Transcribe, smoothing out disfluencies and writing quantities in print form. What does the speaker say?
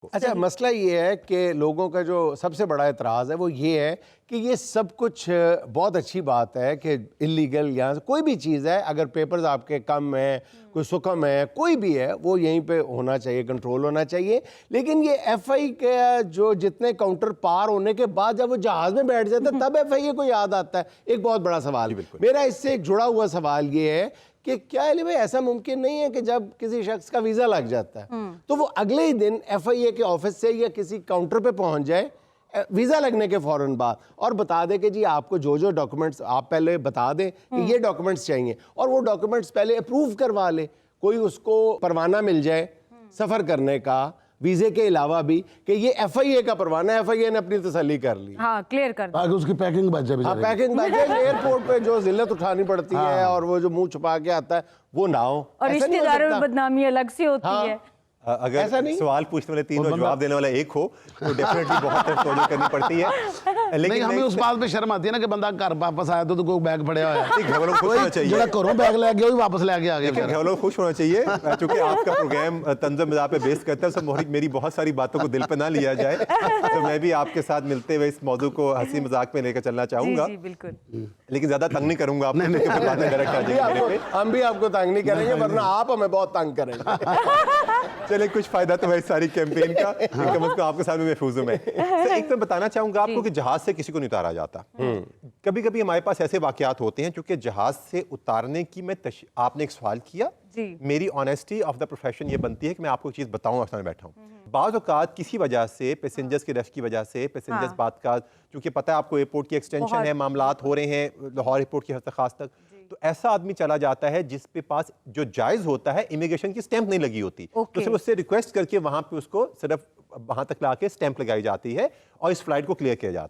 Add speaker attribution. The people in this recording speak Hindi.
Speaker 1: अच्छा, मसला ये है कि लोगों का जो सबसे बड़ा एतराज़ है वो ये है कि ये सब कुछ बहुत अच्छी बात है कि इलीगल यहाँ से कोई भी चीज़ है, अगर पेपर्स आपके कम है, कोई सुकम है, कोई भी है, वो यहीं पे होना चाहिए, कंट्रोल होना चाहिए। लेकिन ये एफआई के जो जितने काउंटर पार होने के बाद जब वो जहाज़ में बैठ जाता है तब एफआई को याद आता है। एक बहुत बड़ा सवाल मेरा इससे एक जुड़ा हुआ सवाल ये है कि क्या अली भाई ऐसा मुमकिन नहीं है कि जब किसी शख्स का वीज़ा लग जाता है तो वो अगले ही दिन एफआईए के ऑफिस से या किसी काउंटर पे पहुंच जाए वीज़ा लगने के फ़ौरन बाद और बता दे कि जी आपको जो जो डॉक्यूमेंट्स आप पहले बता दें कि ये डॉक्यूमेंट्स चाहिए और वो डॉक्यूमेंट्स पहले अप्रूव करवा ले, कोई उसको परवाना मिल जाए सफ़र करने का वीजे के अलावा भी कि ये एफआईए का परवाना है, एफआईए ने अपनी तसल्ली कर ली,
Speaker 2: हाँ क्लियर कर
Speaker 3: आगे उसकी पैकिंग बच जाए।
Speaker 1: हाँ पैकिंग बच जाए, एयरपोर्ट पे जो जिल्लत उठानी पड़ती है और वो जो मुंह छुपा के आता है वो ना हो।
Speaker 2: और रिश्तेदारों में बदनामी अलग से होती है।
Speaker 4: अगर सवाल पूछने वाले तीन और जवाब देने वाला एक हो तो डेफिनेटली बहुत तवज्जो करनी पड़ती है।
Speaker 3: लेकिन हमें उस बात पे शर्म आती है ना कि बंदा घर वापस आया तो कोई बैग पड़े हुआ है,
Speaker 4: घर वालों को खुश होना चाहिए,
Speaker 3: जो घरों बैग ले गया वही वापस लेके आ गया।
Speaker 4: घर वालों को खुश होना चाहिए क्योंकि आपका प्रोग्राम तंज़ मिज़ाह पे बेस करता है, सब मेरी बहुत सारी बातों को दिल पे ना लिया जाए। तो मैं भी आपके साथ मिलते हुए इस मौजू को हंसी मजाक में लेकर चलना चाहूंगा, लेकिन ज्यादा तंग नहीं करूंगा आपको।
Speaker 1: हम भी आपको तंग नहीं करेंगे वरना आप हमें बहुत तंग करेंगे।
Speaker 4: चले कुछ फायदा तो है सारी कैंपेन का, कम से कम आपके सामने महफूज हूं मैं। एक मैं बताना चाहूंगा आपको कि जहाज से किसी को नहीं उतारा जाता। कभी कभी हमारे पास ऐसे वाकयात होते हैं क्योंकि जहाज से उतारने की आपने एक सवाल किया, मेरी ऑनेस्टी ऑफ द प्रोफेशन ये बनती है कि मैं आपको एक चीज बताऊं सामने बैठा हूं। बाज़ औक़ात किसी वजह से पैसेंजर्स के रश की वजह से पैसेंजर्स बात का, क्योंकि पता है आपको एयरपोर्ट की एक्सटेंशन है, मामलात हो रहे हैं लाहौर एयरपोर्ट की हद तक खास तक, तो ऐसा आदमी चला जाता है जिस पे पास जो जायज होता है इमिग्रेशन की स्टैंप नहीं लगी होती, तो सिर्फ उससे रिक्वेस्ट करके वहां पे उसको सिर्फ वहां तक लाके स्टैंप लगाई जाती है और इस फ्लाइट को क्लियर किया जाता है।